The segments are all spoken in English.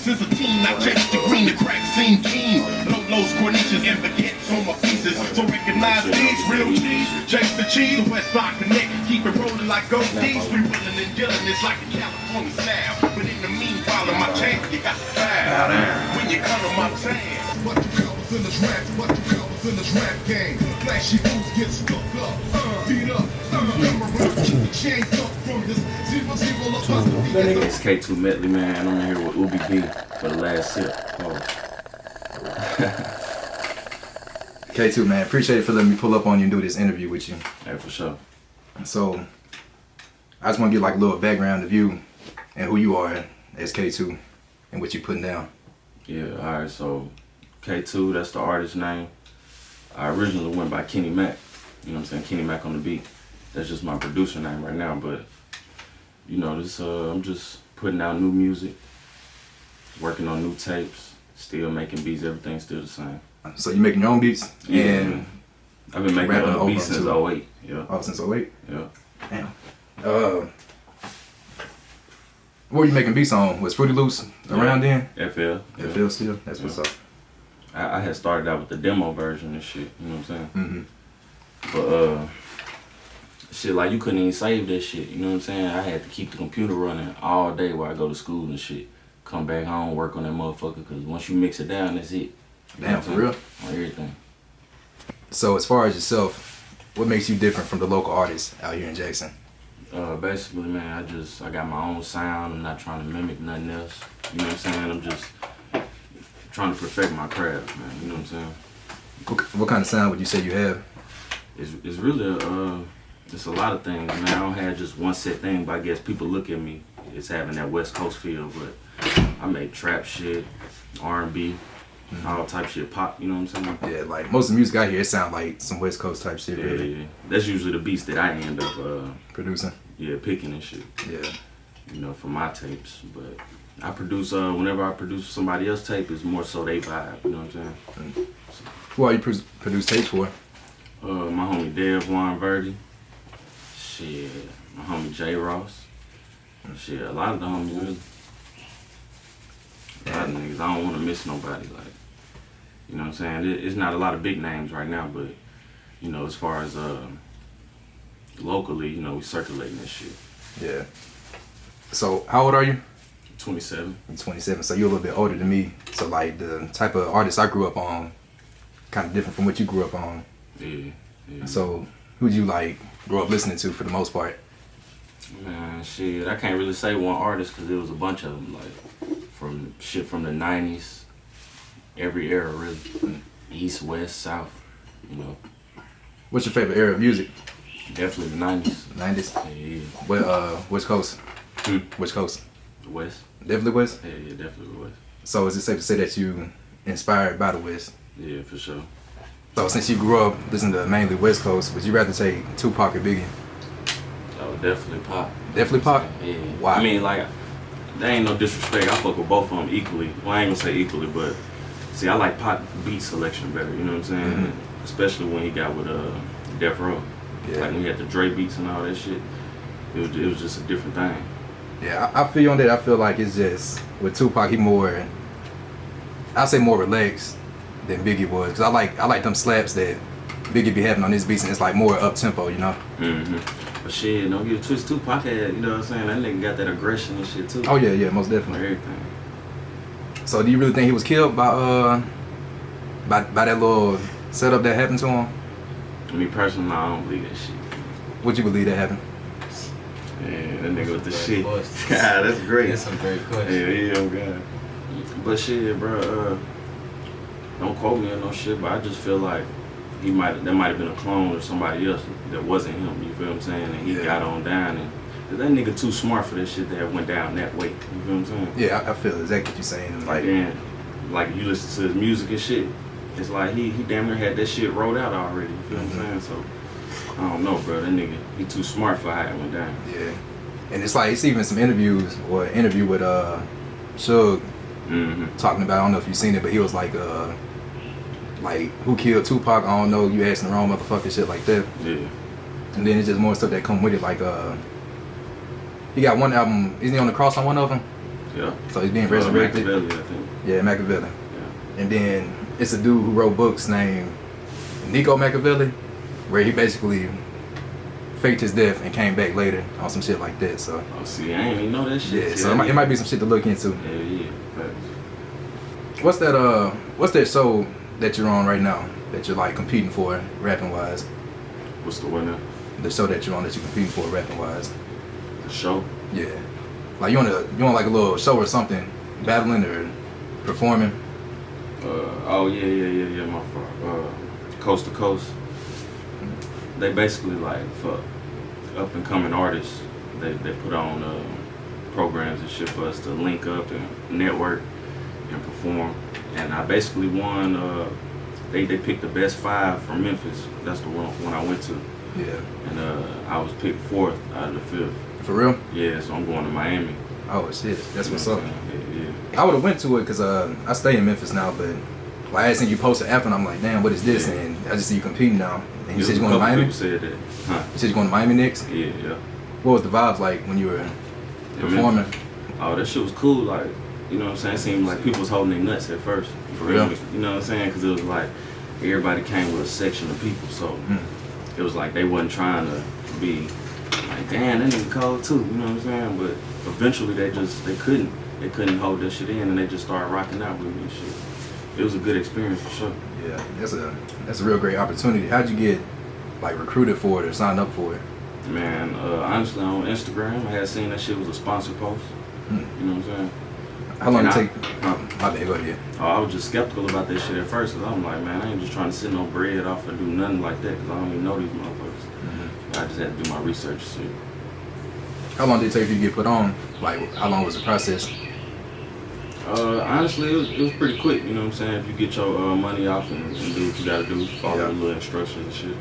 Since a teen, I chased the green, the crack scene keen. Lolos, corniches, and baguettes on my pieces. So recognize these real G's. Chase the cheese, the West Side Connect. Keep it rolling like gold D's. We willing and dealing, it's like a California style. But in the meanwhile, in my tank, you got the file. When you come to my town. What you fellas in this rap, what you fellas in this rap game. Flashy fools get stuck up, beat up, chains up from this zero up. It's K2 Medley, man. I'm here with Ubi B for the last sip. K2, man, appreciate it for letting me pull up on you and do this interview with you. Yeah, for sure. So, I just want to get like a little background of you and who you are as K2 and what you're putting down. Yeah, alright, so K2, that's the artist name. I originally went by Kenny Mac. You know what I'm saying? Kenny Mac on the beat. That's just my producer name right now, but you know, this I'm just putting out new music, working on new tapes, still making beats, everything's still the same. So you making your own beats? Yeah. And I've been making beats since 08. Yeah. Oh, since 08? Yeah. Damn. What were you making beats on? Was Fruity Loops around then? FL. FL still? That's what's up. I had started out with the demo version and shit, you know what I'm saying? Mm-hmm. But shit, like you couldn't even save that shit, you know what I'm saying? I had to keep the computer running all day while I go to school and shit. Come back home, work on that motherfucker, cause once you mix it down, that's it. Damn, for real? On everything. So as far as yourself, what makes you different from the local artists out here in Jackson? Basically, man, I got my own sound. I'm not trying to mimic nothing else. You know what I'm saying? I'm just trying to perfect my craft, man. You know what I'm saying? What kind of sound would you say you have? It's really it's a lot of things, man. I don't have just one set thing, but I guess people look at me as having that West Coast feel. But I make trap shit, R&B, all type shit, pop. You know what I'm saying? Yeah, like most of the music I hear, it sounds like some West Coast type shit. Yeah, really. yeah. That's usually the beats that I end up Producing. Yeah, picking and shit. Yeah. You know, for my tapes, but I produce whenever I produce somebody else's tape, it's more so they vibe. You know what I'm saying? So, who are you produce tapes for? My homie Dev Juan Verdi. Shit, my homie J Ross. Shit, a lot of the homies really. A lot of niggas. I don't want to miss nobody. Like, you know what I'm saying? It's not a lot of big names right now, but you know, as far as locally, you know, we circulating this shit. Yeah. So how old are you? 27. I'm 27. So you're a little bit older than me. So like the type of artists I grew up on, kind of different from what you grew up on. Yeah. So who'd you like grow up listening to for the most part? Man, shit, I can't really say one artist because there was a bunch of them, like from the 90s, every era really, East, West, South, you know. What's your favorite era of music? Definitely the 90s. 90s? Yeah. What, West Coast? Which coast? West. Definitely West? Yeah, definitely West. So is it safe to say that you inspired by the West? Yeah, for sure. So since you grew up listening to mainly West Coast, would you rather take Tupac or Biggie? Oh, definitely Pop. Definitely Pop? Yeah. Why? I mean, like, there ain't no disrespect. I fuck with both of them equally. Well, I ain't gonna say equally, but see, I like Pop beat selection better, you know what I'm saying? Especially when he got with Death Row. Yeah. Like when he had the Dre beats and all that shit. It was just a different thing. Yeah, I feel on that. I feel like it's just, with Tupac, he more, I'd say more relaxed than Biggie was. Cause I like them slaps that Biggie be having on his beats, and it's like more up tempo, you know? But shit, don't get it twisted. Tupac had, you know what I'm saying? That nigga got that aggression and shit too. Oh yeah, most definitely. Everything. So do you really think he was killed by that little setup that happened to him? I mean, personally, I don't believe that shit. Would you believe that happened? Yeah, that nigga with the shit. God, that's great. That's some great questions. Yeah, God. But shit, bro, don't quote me on no shit, but I just feel like that might have been a clone or somebody else that wasn't him, you feel what I'm saying? And he got on down, and that nigga too smart for that shit that went down that way, you feel what I'm saying? Yeah, I feel exactly what you're saying. Like, and like you listen to his music and shit, it's like he damn near had that shit wrote out already, you feel what I'm saying? So, I don't know, bro, that nigga, he too smart for how it went down. Yeah. And it's like, it's even some interviews, or an interview with Suge, talking about, I don't know if you've seen it, but he was like, who killed Tupac? I don't know, you asking the wrong motherfucker, shit like that. Yeah. And then it's just more stuff that come with it, like, he got one album, isn't he on the cross on one of them? Yeah. So he's being resurrected. Machiavelli, I think. Yeah, Machiavelli. Yeah. And then it's a dude who wrote books named Nico Machiavelli, where he basically faked his death and came back later on some shit like that. So. Oh, see, I ain't even know that shit. Yeah. So it might be some shit to look into. Yeah. Facts. What's that show that you're on right now that you're like competing for rapping wise? What's the one now? The show that you're on that you're competing for rapping wise. The show? Yeah. Like you on like a little show or something, battling or performing. Oh yeah, my fault. Coast to Coast. They basically like for up and coming artists, they put on programs and shit for us to link up and network and perform. And I basically won. They picked the best 5 from Memphis. That's the one I went to. Yeah. And I was picked 4th out of the 5th. For real? Yeah, so I'm going to Miami. Oh shit, that's what's up. Yeah. I would have went to it because I stay in Memphis now, but like I seen you post the app and I'm like, damn, what is this? Yeah. And I just see you competing now. And you said you're going to A couple Miami? people said that. Huh? You said you're going to Miami next? Yeah. What was the vibes like when you were performing? Oh, that shit was cool. Like, you know what I'm saying? It seemed like people was holding their nuts at first. For real? You know what I'm saying? Because it was like everybody came with a section of people, so it was like they wasn't trying to be like, damn, that nigga cold too. You know what I'm saying? But eventually they couldn't hold that shit in, and they just started rocking out with me and shit. It was a good experience for sure. Yeah, that's a real great opportunity. How'd you get like recruited for it or signed up for it? Man, honestly, on Instagram, I had seen that shit was a sponsored post. You know what I'm saying? How long did And it take? My bad, go ahead. I was just skeptical about that shit at first, because I'm like, man, I ain't just trying to sit no bread off or do nothing like that, because I don't even know these motherfuckers. I just had to do my research and shit. How long did it take you to get put on? Like, how long was the process? Honestly, it was pretty quick, you know what I'm saying? If you get your money off and do what you gotta do, follow the little instructions and shit.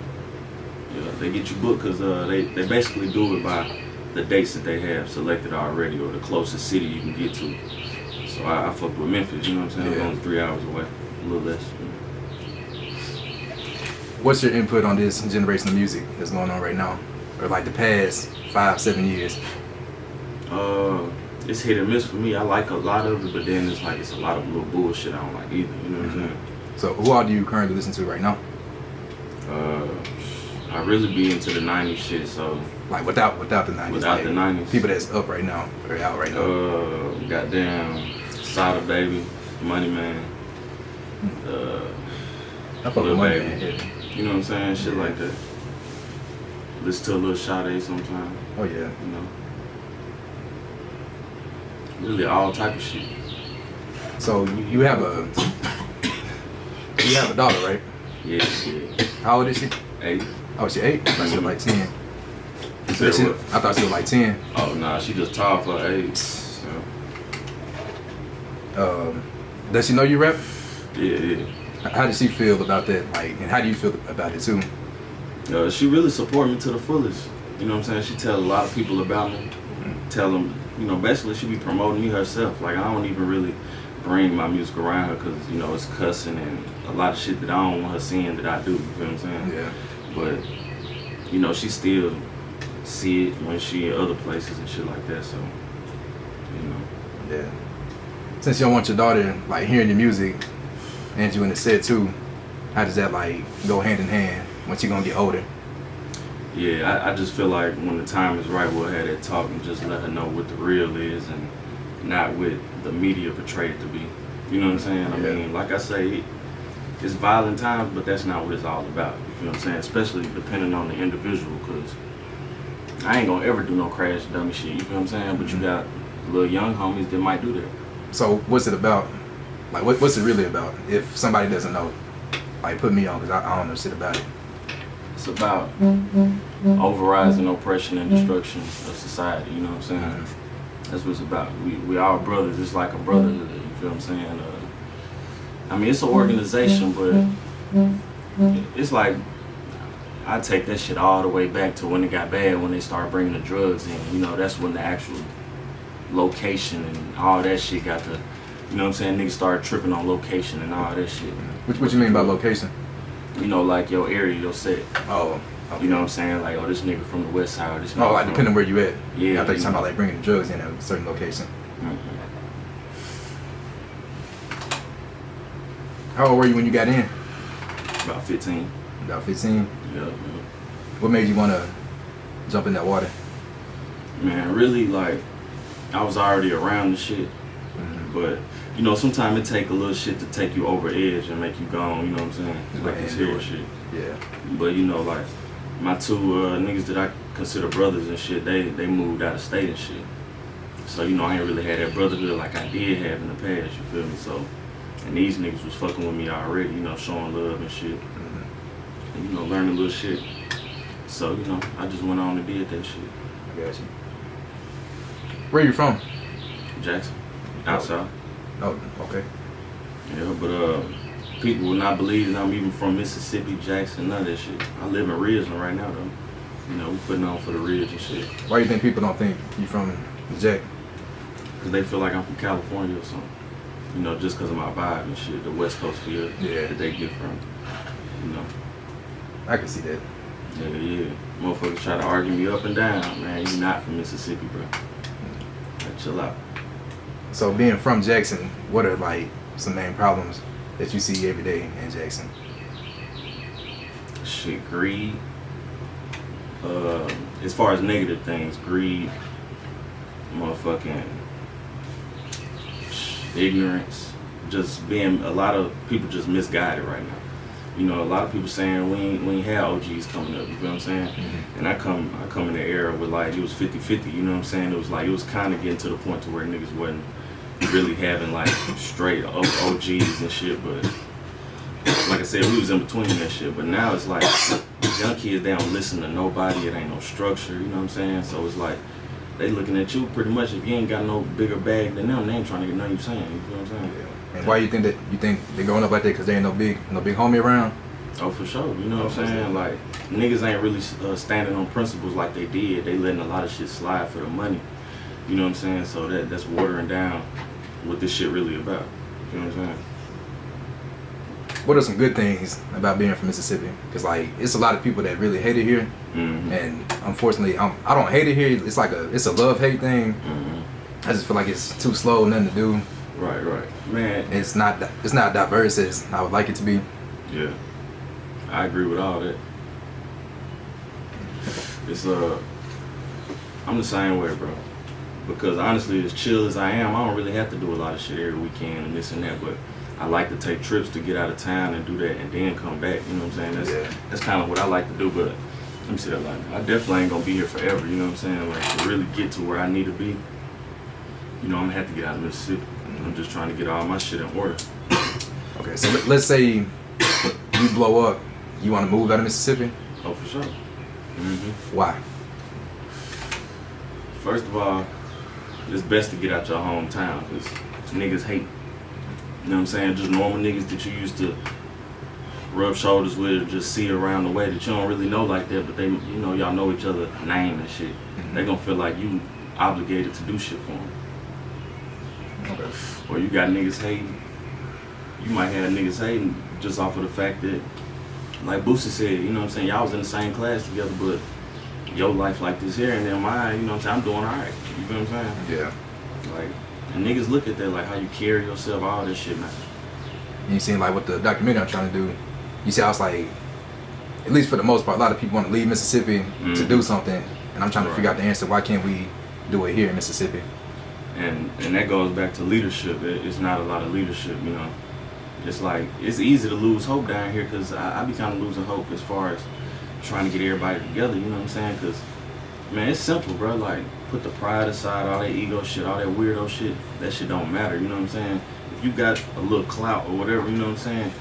Yeah, they get you booked because they basically do it by the dates that they have selected already or the closest city you can get to. So I fucked with Memphis, you know what I'm saying? Yeah. I'm only 3 hours away, a little less. What's your input on this generation of music that's going on right now? Or like the past 5-7 years? It's hit or miss for me. I like a lot of it, but then it's like it's a lot of little bullshit I don't like either, you know what I'm saying? So who all do you currently listen to right now? I really be into the 90s shit, so... Like without the 90s? Without like the 90s. People that's up right now, or out right now? Goddamn, Sada Baby, Money Man, I fuck with Lil Money Baby. Man heavy. You know what I'm saying? Shit like that. Listen to a little Sade sometimes, Oh yeah. you know. Really all type of shit. So you have a daughter, right? Yeah. How old is she? 8. Oh, she 8? I thought she was like 10. You said what? I thought she was like 10. Oh, nah, she just tall for her age. Does she know you rap? Yeah. How does she feel about that? Like, and how do you feel about it too? She really support me to the fullest. You know what I'm saying? She tell a lot of people about me. Tell them, you know, basically she be promoting me herself. Like, I don't even really bring my music around her because, you know, it's cussing and a lot of shit that I don't want her seeing that I do. You feel what I'm saying? Yeah. But, you know, she still see it when she in other places and shit like that. So, you know. Yeah. Since you don't want your daughter, like, hearing your music and you in the set too, how does that, like, go hand in hand once you're gonna get older? Yeah, I just feel like when the time is right, we'll have that talk and just let her know what the real is and not what the media portrayed to be. You know what I'm saying? I mean, like I say, it's violent times, but that's not what it's all about. You feel what I'm saying? Especially depending on the individual, because I ain't gonna ever do no crash dummy shit. You feel what I'm saying? But you got little young homies that might do that. So what's it about? Like, what's it really about? If somebody doesn't know, like, put me on, because I don't know shit about it. It's about overrising oppression and destruction of society, you know what I'm saying? That's what it's about. We all brothers, it's like a brotherhood, you feel what I'm saying? I mean, it's an organization, but it's like, I take that shit all the way back to when it got bad, when they started bringing the drugs in, you know, that's when the actual location and all that shit got to, you know what I'm saying, niggas started tripping on location and all that shit. What you mean by location? You know, like your area, your set. Oh, okay. You know what I'm saying? Like, oh, this nigga from the west side. This nigga Oh, like depending where you at. Yeah. I thought you talking about like bringing the drugs in at a certain location. How old were you when you got in? About 15. About 15. Yeah. What made you want to jump in that water? Man, really, like, I was already around the shit. But, you know, sometimes it take a little shit to take you over edge and make you gone, you know what I'm saying? It's like this hero shit. Yeah. But, you know, like, my two niggas that I consider brothers and shit, they moved out of state and shit. So, you know, I ain't really had that brotherhood like I did have in the past, you feel me? So, and these niggas was fucking with me already, you know, showing love and shit. And, you know, learning little shit. So, you know, I just went on and did that shit. I got you. Where you from? Jackson. Outside. Oh, okay. Yeah, but people will not believe that I'm even from Mississippi, Jackson, none of that shit. I live in Ridgeland right now, though. You know, we putting on for the Ridge and shit. Why do you think people don't think you from Jack? Because they feel like I'm from California or something. You know, just because of my vibe and shit, the West Coast feel that they get from, you know. I can see that. Yeah. Motherfuckers try to argue me up and down, man. You not from Mississippi, bro. Like, chill out. So being from Jackson, what are like some main problems that you see every day in Jackson? Shit, greed. As far as negative things, greed, motherfucking ignorance, just being, a lot of people just misguided right now. You know, a lot of people saying we ain't had OGs coming up, you feel what I'm saying? And I come in the era with like, it was 50-50, you know what I'm saying? It was like, it was kind of getting to the point to where niggas wasn't really having like straight OGs and shit, but like I said, we was in between that shit. But now it's like, young kids, they don't listen to nobody, it ain't no structure, you know what I'm saying? So it's like, they looking at you pretty much, if you ain't got no bigger bag than them, they ain't trying to get nothing you saying, you feel what I'm saying? Yeah. And why you think they're growing up like that? Because there ain't no big homie around? Oh, for sure. You know what I'm saying? Like, niggas ain't really standing on principles like they did. They letting a lot of shit slide for the money. You know what I'm saying? So that's watering down what this shit really about. You know what I'm saying? What are some good things about being from Mississippi? Because like, it's a lot of people that really hate it here, and unfortunately, I don't hate it here. It's like it's a love-hate thing. I just feel like it's too slow, nothing to do. Right, man. It's not diverse as I would like it to be. Yeah, I agree with all that. It's I'm the same way, bro. Because honestly, as chill as I am, I don't really have to do a lot of shit every weekend and this and that. But I like to take trips to get out of town and do that, and then come back. You know what I'm saying? That's kind of what I like to do. But let me see that, like, I definitely ain't gonna be here forever. You know what I'm saying? Like, to really get to where I need to be, you know, I'm gonna have to get out of Mississippi. I'm just trying to get all my shit in order. Okay, so let's say you blow up, you want to move out of Mississippi? Oh, for sure. Why? First of all, it's best to get out your hometown, because niggas hate. You know what I'm saying? Just normal niggas that you used to rub shoulders with or just see around the way that you don't really know like that, but they, you know, y'all know each other name and shit. They gonna feel like you obligated to do shit for them. Okay. Or you got niggas hating. You might have niggas hating just off of the fact that, like Boosie said, you know what I'm saying, y'all was in the same class together, but your life like this here and then mine, you know what I'm saying, I'm doing alright. You feel what I'm saying? Yeah. Like, and niggas look at that, like how you carry yourself, all this shit, man. And you seen like what the documentary I'm trying to do. You see, I was like, at least for the most part, a lot of people want to leave Mississippi to do something, and I'm trying to figure out the answer. Why can't we do it here in Mississippi? And that goes back to leadership. It's not a lot of leadership, you know. It's like, it's easy to lose hope down here, because I be kind of losing hope as far as trying to get everybody together, you know what I'm saying? Because, man, it's simple, bro. Like, put the pride aside, all that ego shit, all that weirdo shit, that shit don't matter, you know what I'm saying? If you got a little clout or whatever, you know what I'm saying,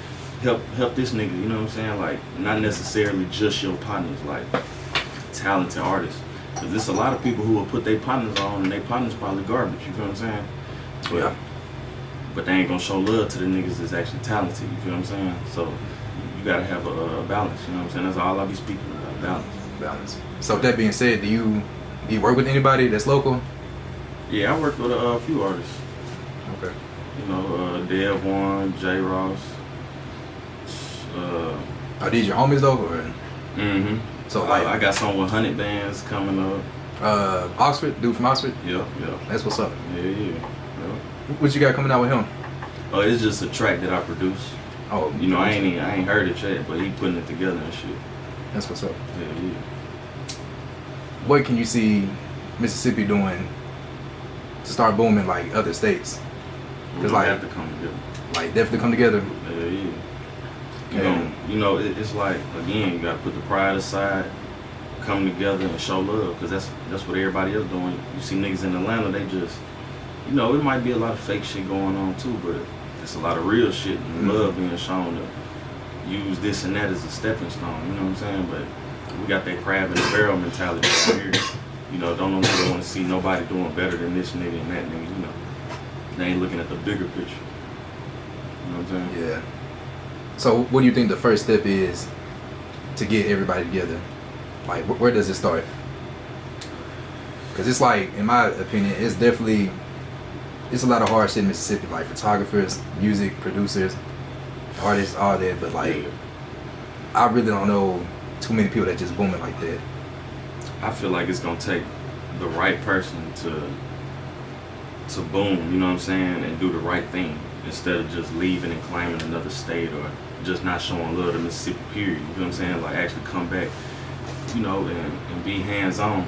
help this nigga, you know what I'm saying? Like, not necessarily just your partners, like talented artists. Because there's a lot of people who will put their partners on, and their partners probably garbage, you feel what I'm saying? But they ain't gonna show love to the niggas that's actually talented, you feel what I'm saying? So you gotta have a balance, you know what I'm saying? That's all I be speaking about, balance. So with that being said, do you work with anybody that's local? Yeah, I work with a few artists. Okay. You know, Dev One, J Ross. Are these your homies though? Or? So like, I got some with 100 bands coming up. Oxford, dude from Oxford? Yeah. That's what's up. Yeah. What you got coming out with him? It's just a track that I produce. Oh, You know, I ain't heard it yet, but he putting it together and shit. That's what's up. Yeah. What can you see Mississippi doing to start booming like other states? We Cause gonna like, have to come together. like definitely come together. Yeah. You know, it's like, again, you gotta put the pride aside, come together and show love, because that's what everybody else doing. You see niggas in Atlanta, they just, you know, it might be a lot of fake shit going on too, but it's a lot of real shit and love being shown to use this and that as a stepping stone, you know what I'm saying? But we got that crab in the barrel mentality here. You know, don't want to see nobody doing better than this nigga and that nigga, you know. They ain't looking at the bigger picture. You know what I'm saying? Yeah. So what do you think the first step is to get everybody together? Like, where does it start? Because it's like, in my opinion, it's a lot of hard shit in Mississippi, like photographers, music producers, artists, all that. But like, I really don't know too many people that just booming like that. I feel like it's gonna take the right person to boom, you know what I'm saying, and do the right thing instead of just leaving and claiming another state or just not showing love to Mississippi, period. You know what I'm saying? Like, actually come back, you know, and be hands-on.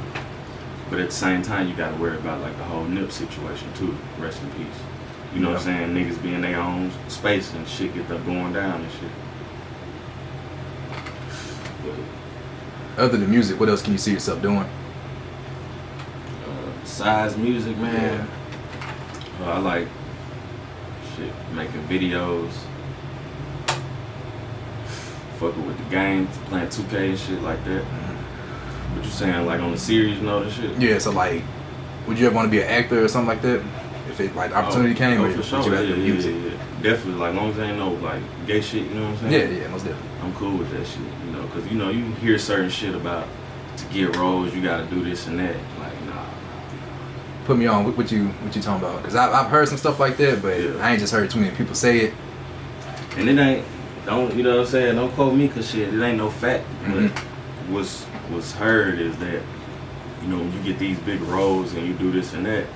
But at the same time, you gotta worry about like the whole NIP situation too. Rest in peace. You know what I'm saying? Niggas be in their own space and shit get up going down and shit. Other than music, what else can you see yourself doing? Besides music, man, I like shit, making videos, fucking with the games, playing 2K and shit like that. What you saying, like on the serious note and shit? Yeah, so like, would you ever want to be an actor or something like that? If it like the opportunity came, or for sure. would you rather do music? Yeah. Definitely, like, long as there ain't no like gay shit, you know what I'm saying? Yeah, most definitely. I'm cool with that shit, you know, because you know you hear certain shit about to get roles, you gotta do this and that. Like, nah. Put me on. What you talking about? Because I've heard some stuff like that, but I ain't just heard too many people say it. And it ain't, don't, you know what I'm saying? Don't quote me, cause shit, it ain't no fact. But what's heard is that, you know, when you get these big roles and you do this and that,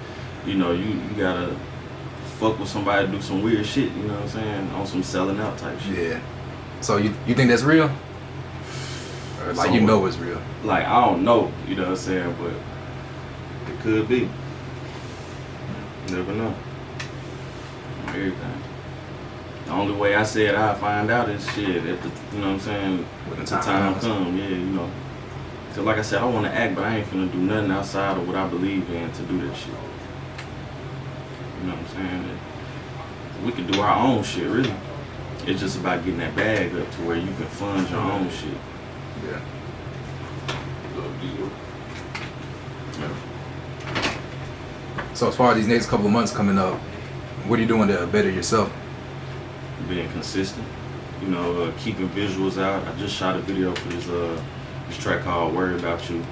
you know, you gotta fuck with somebody, do some weird shit, you know what I'm saying? On some selling out type shit. Yeah. So you think that's real? Or like, you know it's real? Like, I don't know, you know what I'm saying, but it could be. You never know. Everything. The only way I said I find out is shit if the, you know what I'm saying, When the time comes, yeah, you know. So like I said, I want to act, but I ain't finna do nothing outside of what I believe in to do that shit. You know what I'm saying? We could do our own shit, really. It's just about getting that bag up to where you can fund your own shit. Yeah. So as far as these next couple of months coming up, what are you doing to better yourself? Being consistent, you know, keeping visuals out. I just shot a video for this track called "Worry About You"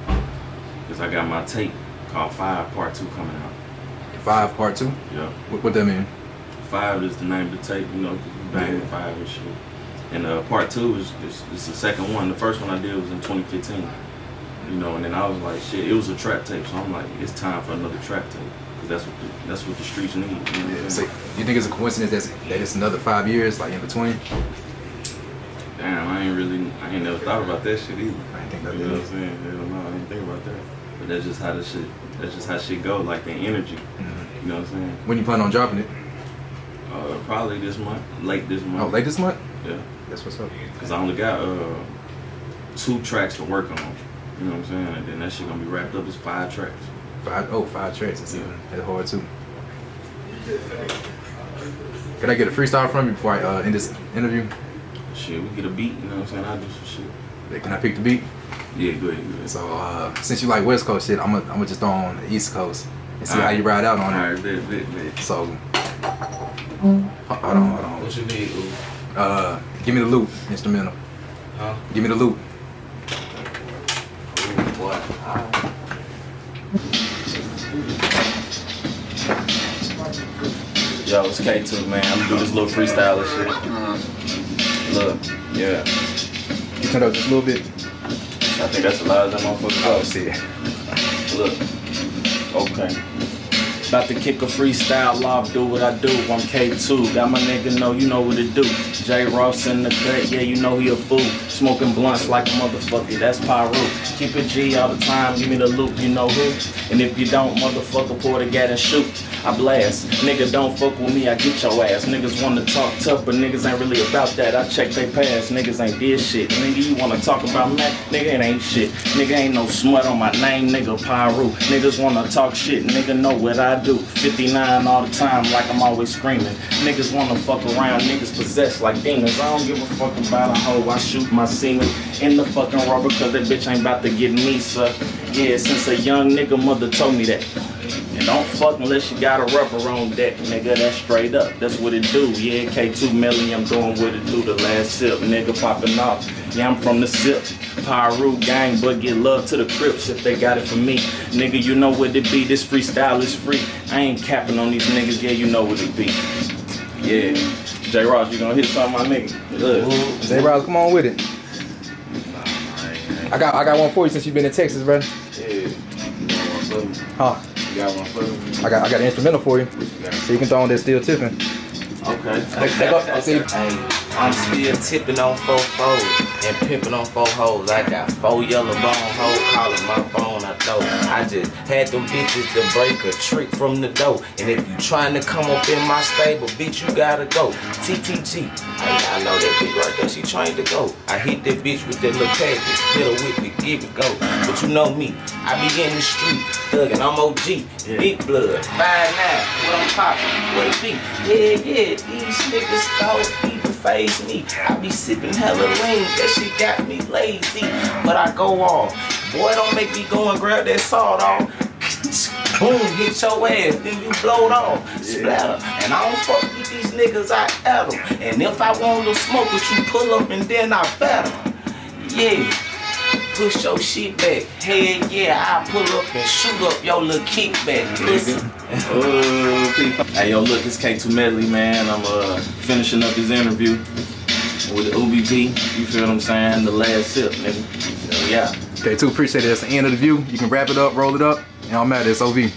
because I got my tape called 5 Part 2 coming out. 5 Part 2? Yeah. What that mean? 5 is the name of the tape, you know, 'cause you bang 5 and shit. And Part 2 is the second one. The first one I did was in 2015. You know, and then I was like, shit, it was a trap tape, so I'm like, it's time for another trap tape. Because that's what the streets need. You know what I'm So saying? you think it's a coincidence that it's another 5 years, like in between? Damn, I ain't never thought about that shit either. I ain't think that You know either. what I'm saying? Hell no, I didn't think about that. But that's just how shit go, like the energy. You know what I'm saying? When you plan on dropping it? Probably this month, late this month. Oh, late this month? Yeah. That's what's up. Because I only got 2 tracks to work on. You know what I'm saying? And then that shit gonna be wrapped up as 5 tracks. 5 tracks. That's hard too. Can I get a freestyle from you before I end this interview? Shit, we get a beat, you know what I'm saying? I do some shit. Yeah, can I pick the beat? Yeah, go ahead. So since you like West Coast shit, I'm gonna just throw on the East Coast and see how you ride out on it. Alright, bet. So hold on. What you need, Ooh? Give me the loop, instrumental. Huh? Give me the loop. Ooh, boy. Yo, it's K2, man. I'm gonna do this little freestyle and shit. Look, yeah. You turn it up just a little bit. I think that's the loudest that motherfucker Oh, goes. see it. Look. Okay. About to kick a freestyle off, do what I do. I'm K2, got my nigga know, you know what it do. J. Ross in the cut, yeah, you know he a fool. Smoking blunts like a motherfucker, that's Pyro. Keep it G all the time, give me the loop, you know who. And if you don't, motherfucker, pour the gat and shoot. I blast, nigga don't fuck with me, I get your ass. Niggas wanna talk tough, but niggas ain't really about that. I check they past, niggas ain't did shit. Nigga, you wanna talk about Mac, nigga, it ain't shit. Nigga ain't no smut on my name, nigga, Pyro. Niggas wanna talk shit, nigga know what I do. 59 all the time, like I'm always screaming. Niggas wanna fuck around, niggas possessed like demons. I don't give a fuck about a hoe, I shoot my semen in the fucking rubber, cause that bitch ain't about to get me, sir. Yeah, since a young nigga, mother told me that. And don't fuck unless you got a rubber on deck, nigga, that's straight up, that's what it do. Yeah, K2 Millie, I'm doing what it do, the last sip, nigga popping off. Yeah, I'm from the sip, Pyro gang, but get love to the Crips if they got it for me. Nigga, you know what it be, this freestyle is free. I ain't capping on these niggas, yeah, you know what it be. Yeah, J. Ross, you gonna hit something, my nigga? Look. J. Ross, come on with it. I got one for you since you've been in Texas, bro. Yeah, you got one for me? Huh? You got one for me? I got an instrumental for you, so you can throw on that still tipping. Okay. Hey, I'm still tipping on 4 foes and pimping on 4 hoes. I got 4 yellow bone hoes calling my phone. I just had them bitches to break a trick from the door. And if you trying to come up in my stable, bitch, you gotta go. TTG. I know that bitch right there. She trying to go. I hit that bitch with that little package. Hit her with it, give it go. But you know me, I be in the street thugging. I'm OG, big blood, 5'9". What I'm popping, what it be? Yeah. These niggas don't even phase me. I be sipping hella lean, that shit got me lazy. But I go off. Boy, don't make me go and grab that sawed off. Boom, hit your ass, then you blow it off. Splatter. And I don't fuck with these niggas, I at them. And if I want to smoke with you, pull up and then I battle. Yeah. Push your shit back. Hell yeah, I pull up and shoot up your little kickback. Listen. Hey, yo, look, it's K2 Medley, man. I'm finishing up this interview with UBV. You feel what I'm saying? The last sip, nigga. So, yeah. K2, appreciate it. That's the end of the view. You can wrap it up, roll it up, and I'm at it. It's OV.